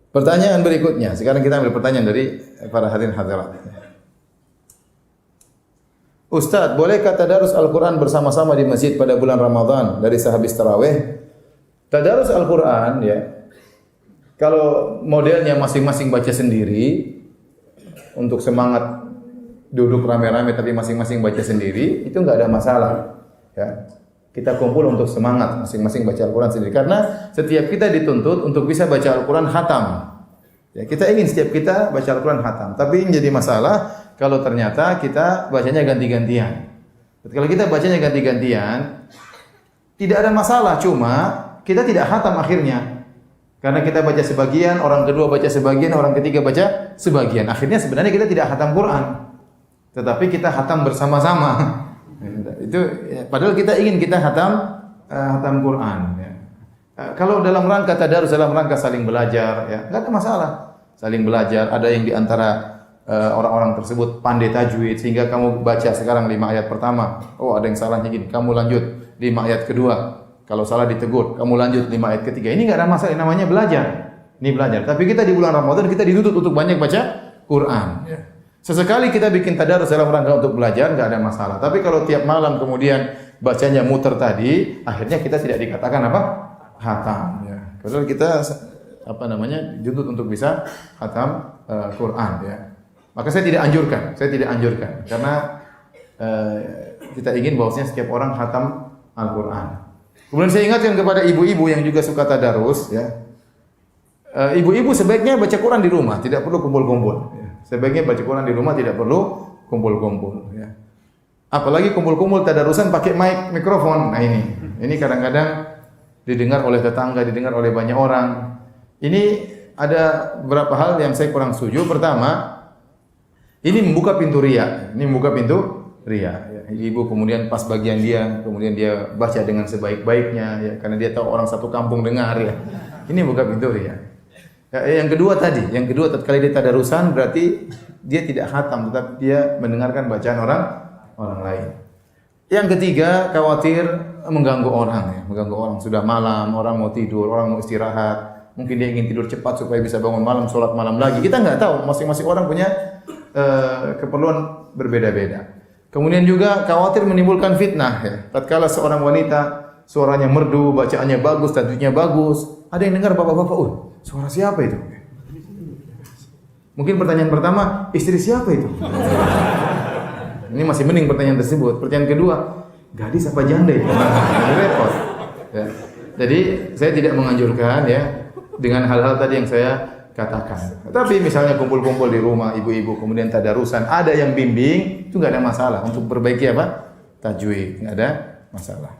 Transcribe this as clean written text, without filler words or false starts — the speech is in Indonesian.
Pertanyaan berikutnya. Sekarang kita ambil pertanyaan dari para hadirin hadirat. Ustaz, bolehkah tadarus Al-Quran bersama-sama di masjid pada bulan Ramadan dari sehabis tarawih? Tadarus Al-Quran ya, kalau modelnya masing-masing baca sendiri untuk semangat duduk rame-rame tapi masing-masing baca sendiri, itu enggak ada masalah. Ya. Kita kumpul untuk semangat masing-masing baca Al-Quran sendiri. Karena setiap kita dituntut untuk bisa baca Al-Quran khatam. Ya, kita ingin setiap kita baca Al-Quran khatam. Tapi yang jadi masalah kalau ternyata kita bacanya ganti-gantian. Kalau kita bacanya ganti-gantian, tidak ada masalah. Cuma kita tidak khatam akhirnya. Karena kita baca sebagian, orang kedua baca sebagian, orang ketiga baca sebagian. Akhirnya sebenarnya kita tidak khatam Quran. Tetapi kita khatam bersama-sama. Itu padahal kita ingin kita khatam Quran. Ya. Kalau dalam rangka tadarus, dalam rangka saling belajar, ya nggak ada masalah. Saling belajar. Ada yang diantara orang-orang tersebut pandai tajwid sehingga kamu baca sekarang 5 ayat pertama, oh ada yang salahnya gini, kamu lanjut 5 ayat kedua, kalau salah ditegur, kamu lanjut 5 ayat ketiga. Ini enggak ada masalah, namanya belajar. Ini belajar. Tapi kita di bulan Ramadan kita dituntut untuk banyak baca Quran. Sesekali kita bikin tadarus dalam rangka untuk belajar, enggak ada masalah. Tapi kalau tiap malam kemudian bacanya muter tadi, akhirnya kita tidak dikatakan apa? Khatam. Ya. Padahal kita dituntut untuk bisa khatam Quran. Ya. Maka saya tidak anjurkan karena kita ingin bahwasanya setiap orang khatam Al-Quran. Kemudian saya ingatkan kepada ibu-ibu yang juga suka tadarus, ya. Ibu-ibu sebaiknya baca Quran di rumah, tidak perlu kumpul-kumpul. Ya. Sebaiknya baca Quran di rumah, tidak perlu kumpul-kumpul. Ya. Apalagi kumpul-kumpul tadarusan pakai mikrofon. Nah ini kadang-kadang didengar oleh tetangga, didengar oleh banyak orang. Ini ada beberapa hal yang saya kurang setuju. Pertama, ini membuka pintu riya. Ya. Ibu kemudian pas bagian dia, kemudian dia baca dengan sebaik-baiknya, ya, karena dia tahu orang satu kampung dengar, ya. Ini buka pintu riya. Ya, yang kedua tatkala dia tadarusan berarti dia tidak khatam, tetapi dia mendengarkan bacaan orang lain. Yang ketiga, khawatir mengganggu orang, ya. Mengganggu orang, sudah malam, orang mau tidur, orang mau istirahat. Mungkin dia ingin tidur cepat supaya bisa bangun malam, sholat malam lagi. Kita nggak tahu, masing-masing orang punya keperluan berbeda-beda. Kemudian juga khawatir menimbulkan fitnah. Ya. Tatkala seorang wanita suaranya merdu, bacaannya bagus, tajwidnya bagus, ada yang dengar bapak-bapak, suara siapa itu? Mungkin pertanyaan pertama, istri siapa itu? Ini masih mending pertanyaan tersebut. Pertanyaan kedua, gadis apa janda itu? Repot. Ya. Jadi saya tidak menganjurkan ya dengan hal-hal tadi yang saya katakan. Tapi misalnya kumpul-kumpul di rumah ibu-ibu kemudian tadarusan, ada yang bimbing, itu enggak ada masalah untuk perbaiki apa? Tajwid, enggak ada masalah.